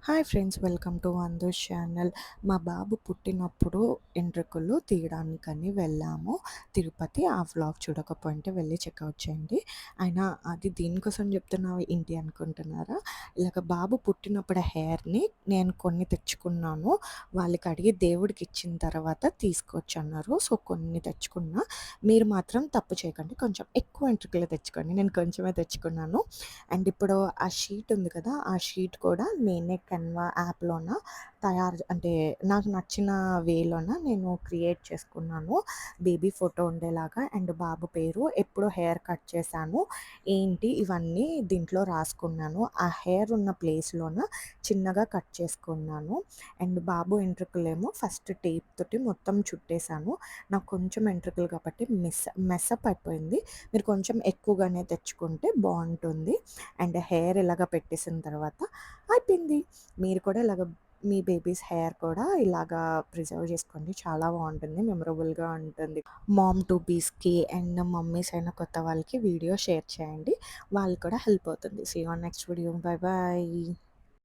Hi friends, welcome to వందూస్ channel. మా బాబు పుట్టినప్పుడు ఎంట్రుకలు తీయడానికని వెళ్ళాము తిరుపతి. ఆ వ్లాగ్ చూడకపోయింటే వెళ్ళి చెక్అవుట్ చేయండి. అయినా అది దీనికోసం చెప్తున్నావు ఏంటి అనుకుంటున్నారా? ఇలాగ బాబు పుట్టినప్పుడు హెయిర్ని నేను కొన్ని తెచ్చుకున్నాను. వాళ్ళకి అడిగి దేవుడికి ఇచ్చిన తర్వాత తీసుకొచ్చన్నారు. సో కొన్ని తెచ్చుకున్నా. మీరు మాత్రం తప్పు చేయకండి, కొంచెం ఎక్కువ ఎంట్రుకలు తెచ్చుకోండి. నేను కొంచెమే తెచ్చుకున్నాను. అండ్ ఇప్పుడు ఆ షీట్ ఉంది కదా, ఆ షీట్ కూడా నేనే కెన్వా యాప్‌లోన అంటే నాకు నచ్చిన వేలోన నేను క్రియేట్ చేసుకున్నాను. బేబీ ఫోటో ఉండేలాగా అండ్ బాబు పేరు, ఎప్పుడు హెయిర్ కట్ చేశాను, ఏంటి ఇవన్నీ దీంట్లో రాసుకున్నాను. ఆ హెయిర్ ఉన్న ప్లేస్‌లోన చిన్నగా కట్ చేసుకున్నాను. అండ్ బాబు ఎంట్రుకలేమో ఫస్ట్ టేప్ తోటి మొత్తం చుట్టేసాను. నాకు కొంచెం ఎంట్రుకలు కాబట్టి మెస్సప్ అయిపోయింది. మీరు కొంచెం ఎక్కువగానే తెచ్చుకుంటే బావుంటుంది. అండ్ హెయిర్ ఇలాగ పెట్టేసిన తర్వాత అయిపోయింది. మీరు కూడా ఇలాగ మీ బేబీస్ హెయిర్ కూడా ఇలాగా ప్రిజర్వ్ చేసుకోండి. చాలా బాగుంటుంది, మెమరబుల్గా ఉంటుంది. మామ్ టు బీస్కి అండ్ మమ్మీస్ అయిన కొత్త వాళ్ళకి వీడియో షేర్ చేయండి. వాళ్ళు కూడా హెల్ప్ అవుతుంది. See you on next video. Bye bye.